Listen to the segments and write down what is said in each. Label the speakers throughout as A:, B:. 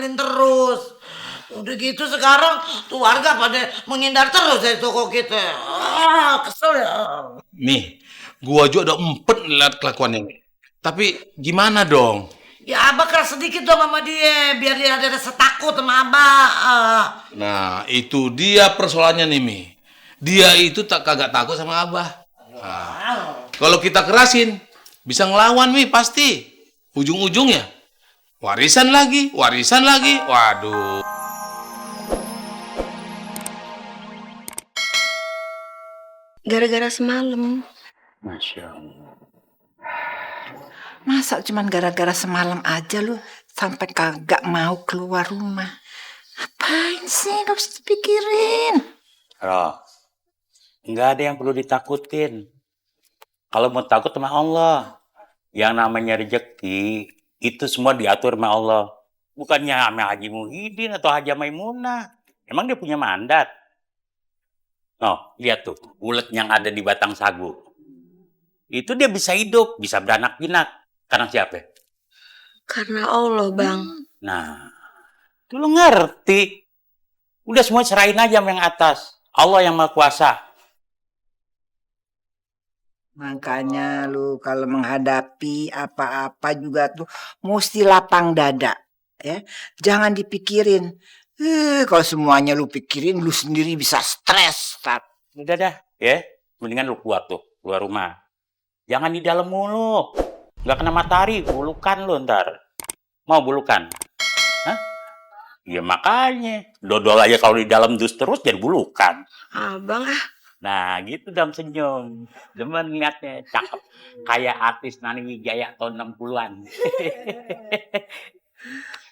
A: terus. Udah gitu sekarang tuh warga pada menghindar terus dari toko kita. Kesel ya.
B: Nih, gua juga udah empet lihat kelakuannya nih. Tapi gimana dong?
A: Ya abah keras sedikit dong sama dia, biar dia ada rasa takut sama abah.
B: Nah, itu dia persoalannya nih, Mi. Dia itu kagak takut sama abah. Kalau kita kerasin, bisa ngelawan, Mi, pasti. Ujung-ujungnya, warisan lagi. Waduh.
C: Gara-gara semalam.
D: Masya Allah.
E: Masa cuman gara-gara semalam aja lu sampai kagak mau keluar rumah? Apain sih, gak usah dipikirin.
D: Roh, nggak ada yang perlu ditakutin. Kalau mau takut sama Allah. Yang namanya rezeki, itu semua diatur sama Allah. Bukannya sama Haji Muhyiddin atau Haji Maimunah. Emang dia punya mandat? Oh, lihat tuh, ulet yang ada di batang sagu. Itu dia bisa hidup, bisa beranak pinak. Karena siapa?
C: Karena Allah, Bang.
D: Nah, itu lo ngerti. Udah semua serahin aja sama yang atas. Allah yang Maha Kuasa.
E: Makanya lu kalau menghadapi apa-apa juga tuh mesti lapang dada, ya. Jangan dipikirin. Kalau semuanya lu pikirin, lu sendiri bisa stres.
D: Udah dah, ya. Mendingan lu keluar tuh, keluar rumah. Jangan di dalam mulu. Nggak kena matahari, bulukan lu ntar. Mau bulukan? Hah? Ya makanya. Dodol aja kalau di dalam dus terus jadi bulukan.
C: Abang
D: Nah gitu dam senyum. Demen liatnya, cakep. Kayak artis Nani Wijaya tahun 60-an.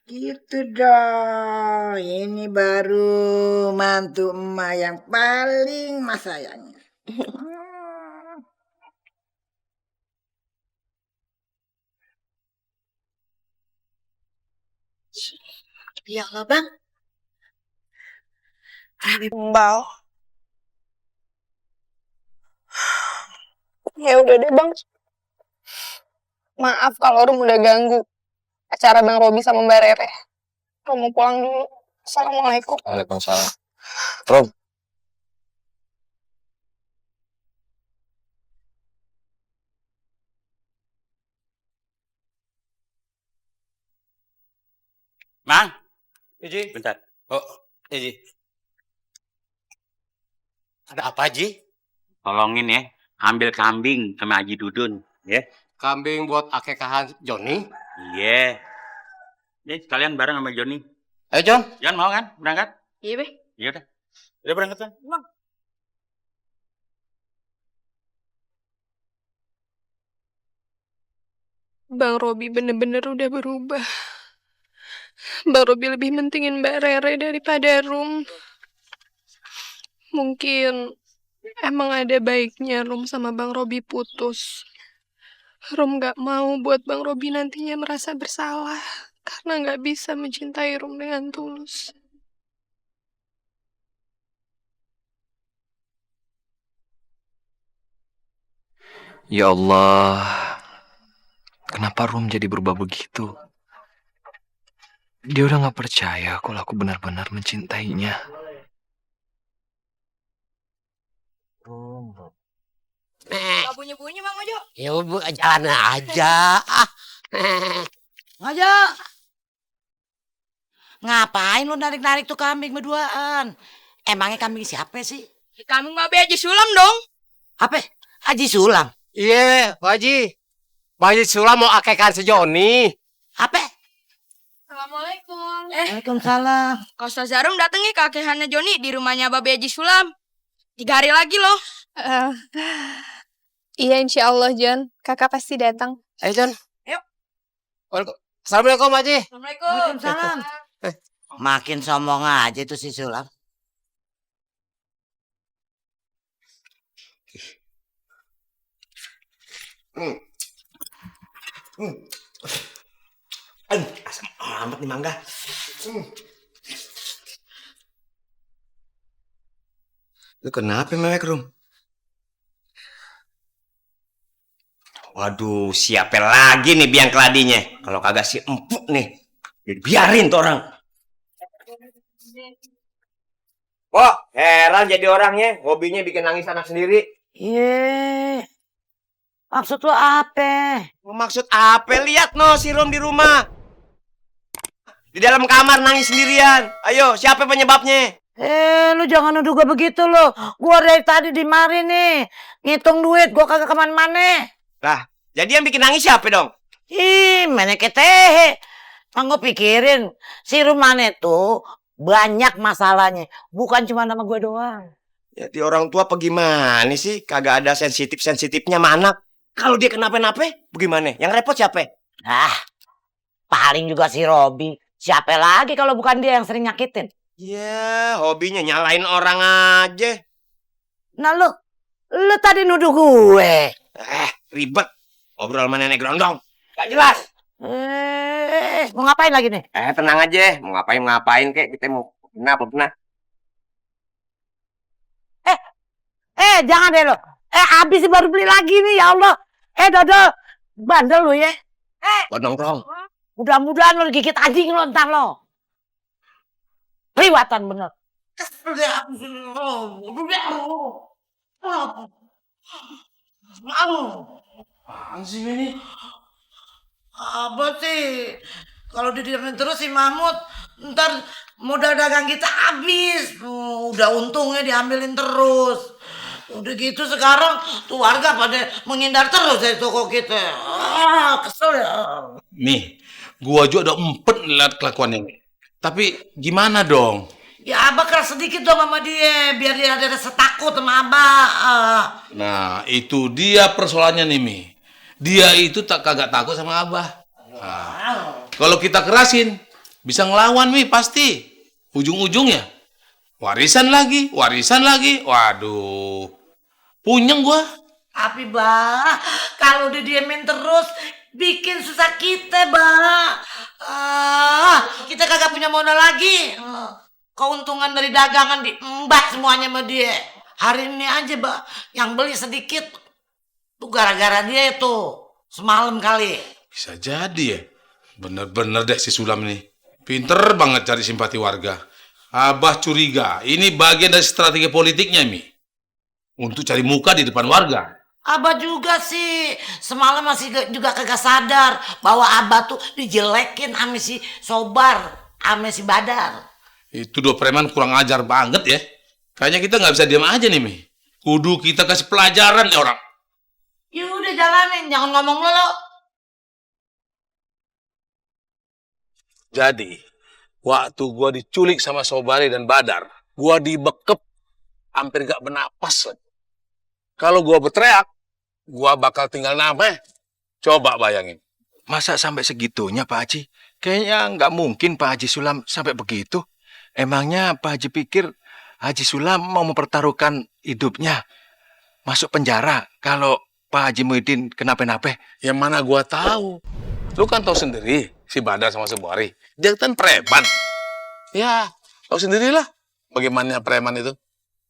E: Gitu dong. Ini baru mantu emak yang paling mas sayangnya.
C: Ya Allah, Bang.
F: Bang. Ya udah deh, Bang. Maaf kalau Rum udah ganggu acara Bang Robi sama Mbak Rere. Rum mau pulang dulu. Assalamualaikum.
G: Waalaikumsalam. Rom.
D: Mang,
G: Ji.
D: bentar.
G: Oh, Ji. Ada apa, Ji?
D: Tolongin ya, ambil kambing sama Haji Dudun, ya.
G: Kambing buat akekahan Joni.
D: Iya. Nih, sekalian bareng sama Joni.
G: Ayo, Jon.
D: Jon mau kan berangkat?
C: Iya, Be.
D: Iya udah. Udah berangkat kan?
F: Bang Robi bener-bener udah berubah. Bang Robi lebih mentingin Mbak Rere daripada Rum. Mungkin emang ada baiknya Rum sama Bang Robi putus. Rum gak mau buat Bang Robi nantinya merasa bersalah karena gak bisa mencintai Rum dengan tulus.
H: Ya Allah, kenapa Rum jadi berubah begitu? Dia udah gak percaya kalau aku benar-benar mencintainya.
I: Gak bunyi-bunyi Bang Ojo. Ya bu, jalan aja.
A: Aja. Ngapain lu narik-narik tuh kambing berduaan? Emangnya kambing siapa sih?
I: Kambing Mbak Haji Sulam dong.
A: Apa? Haji Sulam.
G: Iya, Pak Haji. Pak Haji Sulam mau akekahan si Joni.
A: Apa?
F: Assalamualaikum.
A: Waalaikumsalam.
I: Kau Ustaz Zarum dateng nih ke akehannya Joni di rumahnya Mbak Haji Sulam. 3 hari lagi loh.
F: Iya insya Allah Jon, kakak pasti datang.
G: Ayo, Jon.
I: Yuk.
G: Assalamualaikum, Pak Haji.
I: Assalamualaikum.
A: Waalaikumsalam. Makin sombong aja tuh si Sulam.
G: Asam amat nih mangga. Lu kenapa mewek, Rum?
J: Waduh, siapa lagi nih biang keladinya? Kalau kagak si empuk nih.
D: Biarin tuh orang.
G: Kok heran jadi orangnya, hobinya bikin nangis anak sendiri.
A: Ye, maksud lu apa?
G: Maksud apa? Lihat no si Rom di rumah. Di dalam kamar nangis sendirian. Ayo, siapa penyebabnya?
A: Lu jangan nuduh gue begitu lo. Gua dari tadi di mari nih, ngitung duit, gua kagak kemana-mana.
G: Lah, jadi yang bikin nangis siapa dong?
A: Mana ketehe. Kan gue pikirin, si Rumane tuh banyak masalahnya. Bukan cuma nama gue doang.
G: Jadi orang tua apa gimana sih? Kagak ada sensitif-sensitifnya sama anak. Kalau dia kenapa-napa, bagaimana? Yang repot siapa?
A: Paling juga si Robi. Siapa lagi kalau bukan dia yang sering nyakitin?
G: Ya, hobinya nyalain orang aja.
A: Nah lu tadi nuduh gue.
G: Ribet. Ngobrol sama nenek gerondong. Gak jelas.
A: Mau ngapain lagi nih?
G: Tenang aja. Mau ngapain kek. Kita mau pernah.
A: Jangan deh lo. Habis sih baru beli lagi nih, ya Allah. Dodo. Bandel lu ya.
G: Buat nongkrong.
A: Mudah-mudahan lo digigit anjing lo ntar lo. Liwatan bener.
B: Apaan sih ini?
A: Apa sih? Kalau didiamin terus si Mahmud, ntar modal dagang kita habis. Udah untungnya diambilin terus. Udah gitu sekarang tuh warga pada menghindar terus dari toko kita. Kesel ya.
B: Mi, gua juga udah empet lihat kelakuannya Mi. Tapi gimana dong?
A: Ya Abah keras sedikit dong sama dia, biar dia ada rasa takut sama Abah.
B: Nah, itu dia persoalannya nih Mi. Dia itu kagak takut sama Abah. Kalau kita kerasin, bisa ngelawan Mi pasti. Ujung-ujungnya warisan lagi. Waduh, punyeng gua.
A: Tapi Bah, kalau didiemin terus bikin susah kita, Bah. Kita kagak punya modal lagi. Keuntungan dari dagangan diembat semuanya sama dia. Hari ini aja, Bah, yang beli sedikit. Tuh gara-gara dia itu. Semalam kali.
B: Bisa jadi ya. Bener-bener deh si Sulam nih. Pinter banget cari simpati warga. Abah curiga. Ini bagian dari strategi politiknya, Mi. Untuk cari muka di depan warga.
A: Abah juga sih. Semalam masih juga kagak sadar. Bahwa Abah tuh dijelekin sama si Sobar. Sama si Badar.
B: Itu dua preman kurang ajar banget ya. Kayaknya kita nggak bisa diam aja nih, Mi. Kudu kita kasih pelajaran nih orang.
A: Yaudah jalanin. Jangan ngomong lo.
B: Jadi, waktu gua diculik sama Sobari dan Badar, gua dibekep, hampir gak bernapas. Kalau gua berteriak, gua bakal tinggal nama. Coba bayangin.
H: Masa sampai segitunya Pak Haji? Kayaknya nggak mungkin Pak Haji Sulam sampai begitu. Emangnya Pak Haji pikir Haji Sulam mau mempertaruhkan hidupnya masuk penjara kalau Pak Haji Muhyiddin kenapa-napa?
B: Yang mana gua tahu. Lu kan tahu sendiri, si Badar sama Sobari. Dia kan preman. Ya, tahu sendirilah bagaimana preman itu.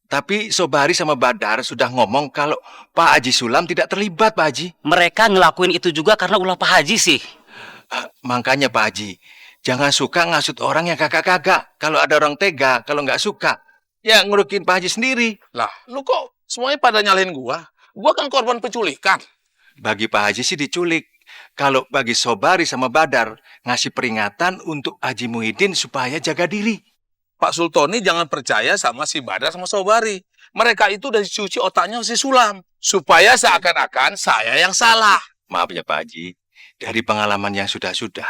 H: Tapi Sobari sama Badar sudah ngomong kalau Pak Haji Sulam tidak terlibat, Pak Haji.
J: Mereka ngelakuin itu juga karena ulah Pak Haji sih.
H: Makanya Pak Haji, jangan suka ngasut orang yang kagak-kagak. Kalau ada orang tega, kalau nggak suka, ya ngurukin Pak Haji sendiri.
B: Lah, lu kok semuanya pada nyalahin gua? Gua kan korban penculikan.
H: Bagi Pak Haji sih diculik. Kalau bagi Sobari sama Badar, ngasih peringatan untuk Haji Muhyiddin supaya jaga diri.
B: Pak Sultoni jangan percaya sama si Badar sama Sobari. Mereka itu udah dicuci otaknya si Sulam. Supaya seakan-akan saya yang salah.
H: Maaf ya Pak Haji, dari pengalaman yang sudah-sudah,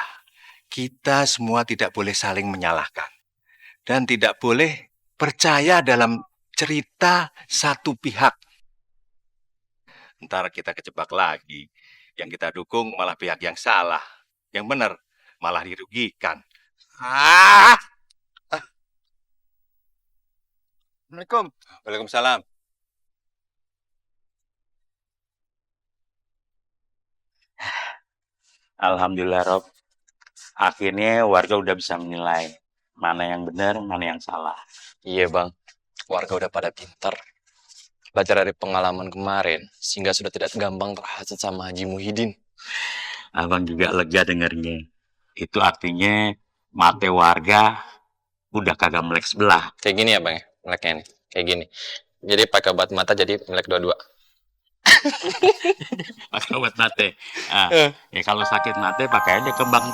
H: kita semua tidak boleh saling menyalahkan. Dan tidak boleh percaya dalam cerita satu pihak. Ntar kita kejebak lagi. Yang kita dukung malah pihak yang salah. Yang benar malah dirugikan. Assalamualaikum. Waalaikumsalam.
D: Alhamdulillah, Rob. Akhirnya warga udah bisa menilai mana yang benar, mana yang salah.
H: Iya bang, warga udah pada pintar. Belajar dari pengalaman kemarin, sehingga sudah tidak gampang terhasut sama Haji Muhyiddin.
D: Abang juga lega dengarnya. Itu artinya mata warga udah kagak melek sebelah.
K: Kayak gini ya bang ya, meleknya nih. Kayak gini. Jadi pakai obat mata jadi melek dua-dua.
D: Pakai obat mata. Ya kalau sakit mata pakai aja kembang